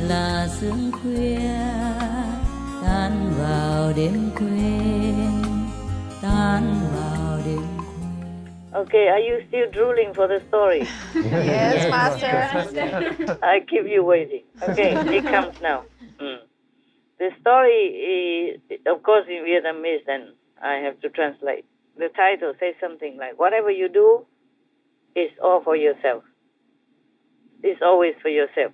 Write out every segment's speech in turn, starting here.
là sương khuya tan vào đêm quên, tan vào đêm quên. Okay, are you still drooling for the story? Yes, Master. I keep you waiting. Okay, it comes now. The story is, of course, in Vietnamese, and I have to translate. The title says something like, whatever you do is all for yourself. It's always for yourself.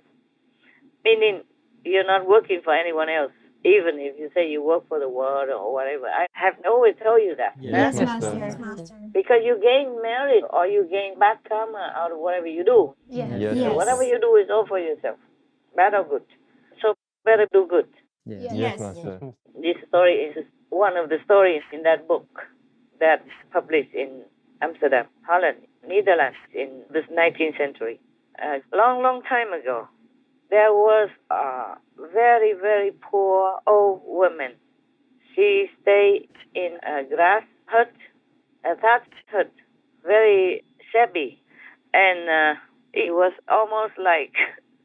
Meaning, you're not working for anyone else, even if you say you work for the world or whatever. I have always told you that. Yes, huh? Master. Yes, Master. Because you gain merit or you gain bad karma out of whatever you do. Yes. So whatever you do is all for yourself, bad or good. So better do good. Yes, Master. This story is one of the stories in that book that's published in Amsterdam, Holland, Netherlands in the 19th century. A long, long time ago, there was a very, very poor old woman. She stayed in a grass hut, a thatched hut, very shabby, and it was almost like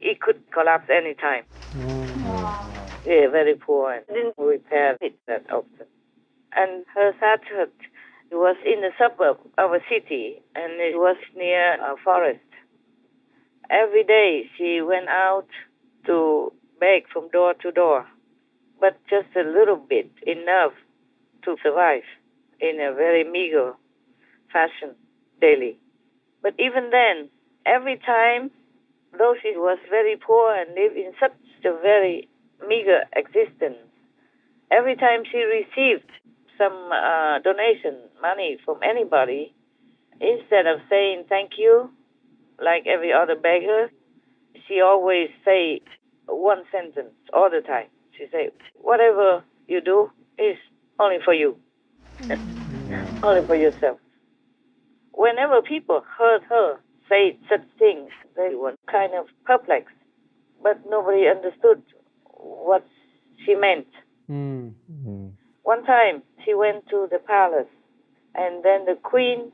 it could collapse any time. Yeah, very poor and didn't repair it that often. And her thatched hut was in the suburb of a city, and it was near a forest. Every day she went out to beg from door to door, but just a little bit, enough to survive in a very meager fashion daily. But even then, every time, though she was very poor and lived in such a very meager existence, every time she received some donation money from anybody, instead of saying thank you, like every other beggar, she always say one sentence all the time. She say, whatever you do is only for you, only for yourself. Whenever people heard her say such things, they were kind of perplexed, but nobody understood what she meant. One time, she went to the palace, and then the queen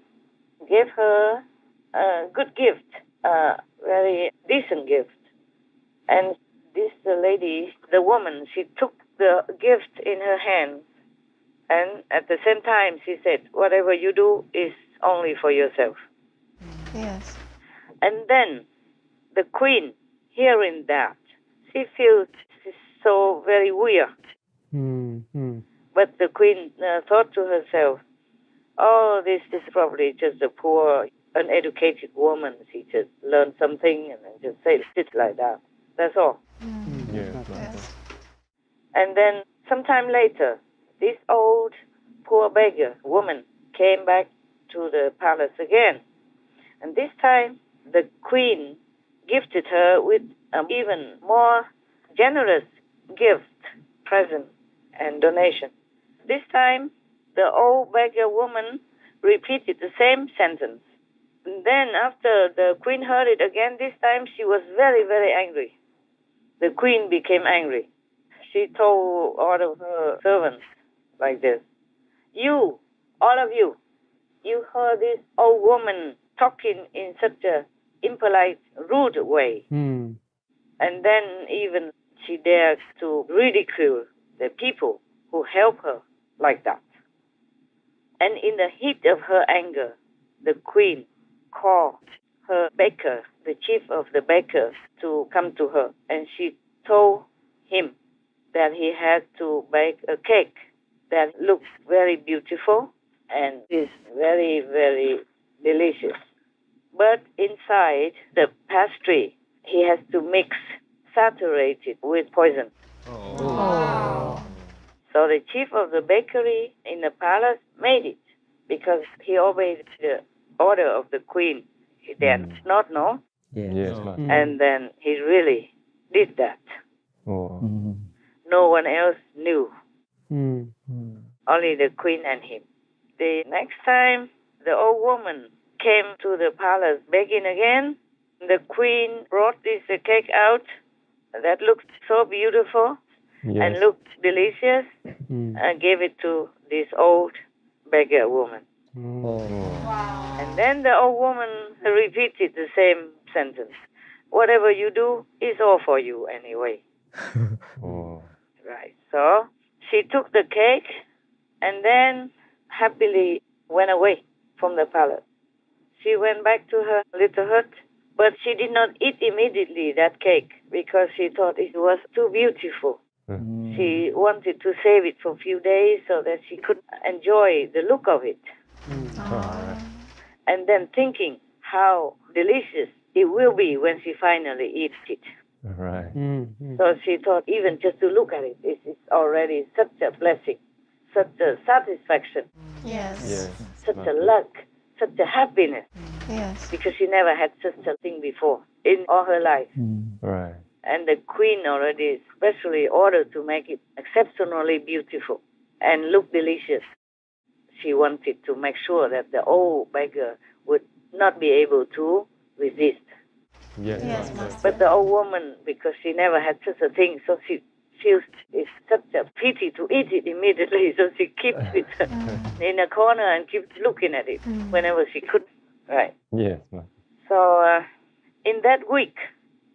gave her a good gift, a very decent gift. And this lady, the woman, she took the gift in her hand, and at the same time she said, whatever you do is only for yourself. Yes. And then the queen, hearing that, she feels so very weird. But the queen thought to herself, oh, this is probably just a poor, uneducated woman. She just learned something and then just say it like that. That's all. Yes. And then sometime later, this old poor beggar woman came back to the palace again. And this time, the queen gifted her with an even more generous gift, present, and donation. This time, the old beggar woman repeated the same sentence. And then after the queen heard it again, this time she was very, very angry. The queen became angry. She told all of her servants like this, you, all of you, you heard this old woman talking in such a impolite, rude way. And then even she dares to ridicule the people who help her like that. And in the heat of her anger, the queen called her baker, the chief of the bakers, to come to her. And she told him that he had to bake a cake that looks very beautiful and is very, very delicious. But inside the pastry, he has to mix, saturate it with poison. So the chief of the bakery in the palace made it because he obeyed the order of the queen. He did not know. Yes, Master. And then he really did that. No one else knew. Only the queen and him. The next time, the old woman came to the palace begging again. The queen brought this cake out that looked so beautiful and looked delicious and gave it to this old beggar woman. And then the old woman repeated the same sentence. whatever you do is all for you anyway. Oh. Right. So she took the cake and then happily went away from the palace. She went back to her little hut, but she did not eat immediately that cake because she thought it was too beautiful. She wanted to save it for a few days so that she could enjoy the look of it. And then thinking how delicious it will be when she finally eats it. Right. So she thought even just to look at it is already such a blessing, such a satisfaction, Yes. such a luck, such a happiness, Yes. because she never had such a thing before in all her life. Right. And the queen already specially ordered to make it exceptionally beautiful and look delicious. She wanted to make sure that the old beggar would not be able to resist. Yes, Yes, Master. Master. But the old woman, because she never had such a thing, so she feels it's such a pity to eat it immediately, so she keeps it in a corner and keeps looking at it whenever she could. Right. Yes, Master. So in that week,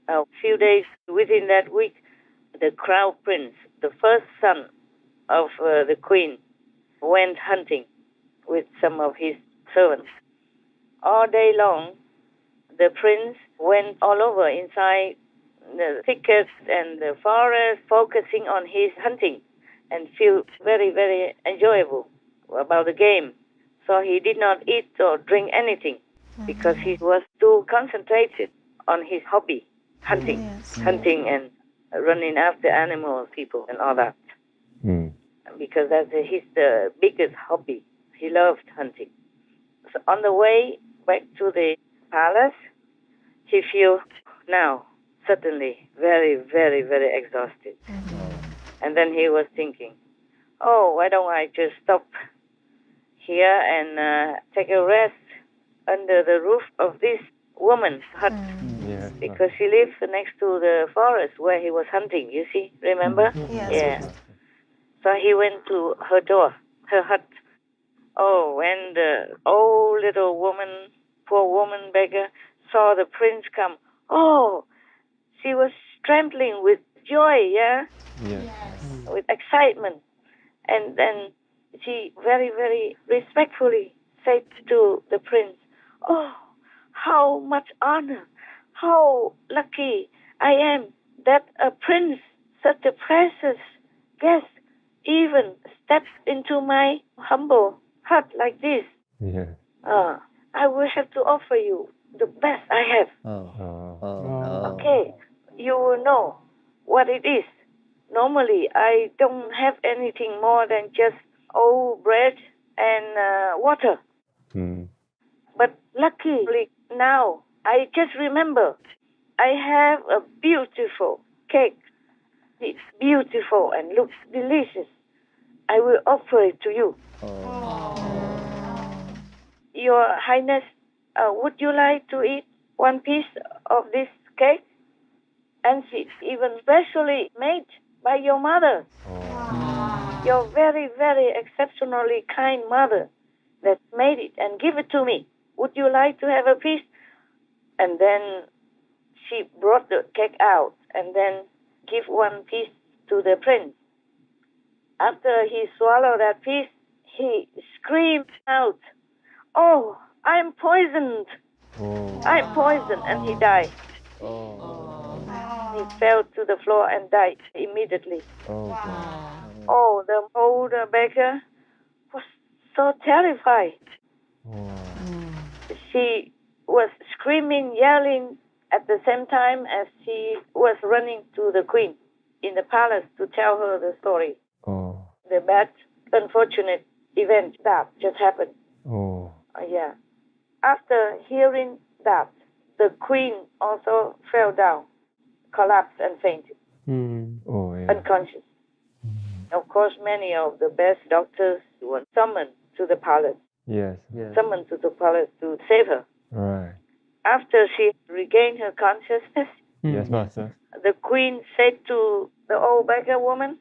a few days within that week, the crown prince, the first son of the queen, went hunting with some of his servants. All day long, the prince went all over inside the thickets and the forest, focusing on his hunting and feel very, very enjoyable about the game. So he did not eat or drink anything because he was too concentrated on his hobby, hunting, hunting and running after animals, people, and all that. Because that's his the biggest hobby. He loved hunting. So on the way back to the palace, he feels now suddenly very, very, very exhausted. And then he was thinking, oh, why don't I just stop here and take a rest under the roof of this woman's hut? Yes, Because she lives next to the forest where he was hunting, you see, remember? Yes. Yeah. So he went to her door, her hut. Oh, when the old little woman, poor woman beggar, saw the prince come, oh, she was trembling with joy, yeah? Yes. With excitement. And then she very, very respectfully said to the prince, oh, how much honor, how lucky I am that a prince, such a precious guest, even steps into my humble hut like this. Yes. I will have to offer you the best I have. Okay, you will know what it is. Normally, I don't have anything more than just old bread and water. But luckily now, I just remember I have a beautiful cake. It's beautiful and looks delicious. I will offer it to you. Your Highness, would you like to eat one piece of this cake? And it's even specially made by your mother. Your very, very exceptionally kind mother that made it and give it to me. Would you like to have a piece? And then she brought the cake out and then give one piece to the prince. After he swallowed that piece, he screamed out, oh, I'm poisoned. I'm poisoned. And he died. He fell to the floor and died immediately. Oh, the older beggar was so terrified. She was screaming, yelling at the same time as she was running to the queen in the palace to tell her the story. The bad, unfortunate event that just happened. Yeah. After hearing that, the queen also fell down, collapsed and fainted, unconscious. Of course, many of the best doctors were summoned to the palace. Summoned to the palace to save her. Right. After she regained her consciousness, Yes, Master. the queen said to the old beggar woman,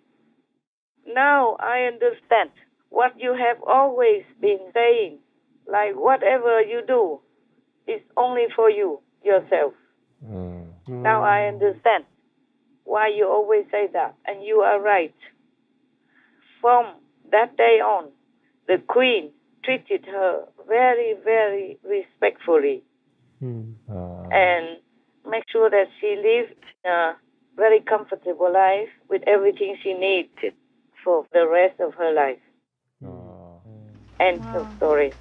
now I understand what you have always been saying, like whatever you do is only for you, yourself. Now I understand why you always say that, and you are right. From that day on, the queen treated her very, very respectfully and make sure that she lived a very comfortable life with everything she needed for the rest of her life. End of story.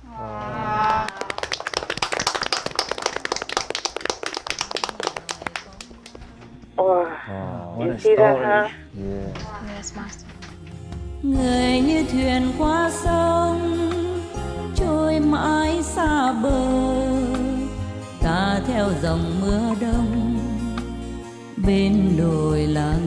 Oh, What you a see that, story. huh? Yeah. Yes, Master. Người như thuyền qua sông trôi mãi xa bờ, ta theo dòng mưa đông bên đồi làng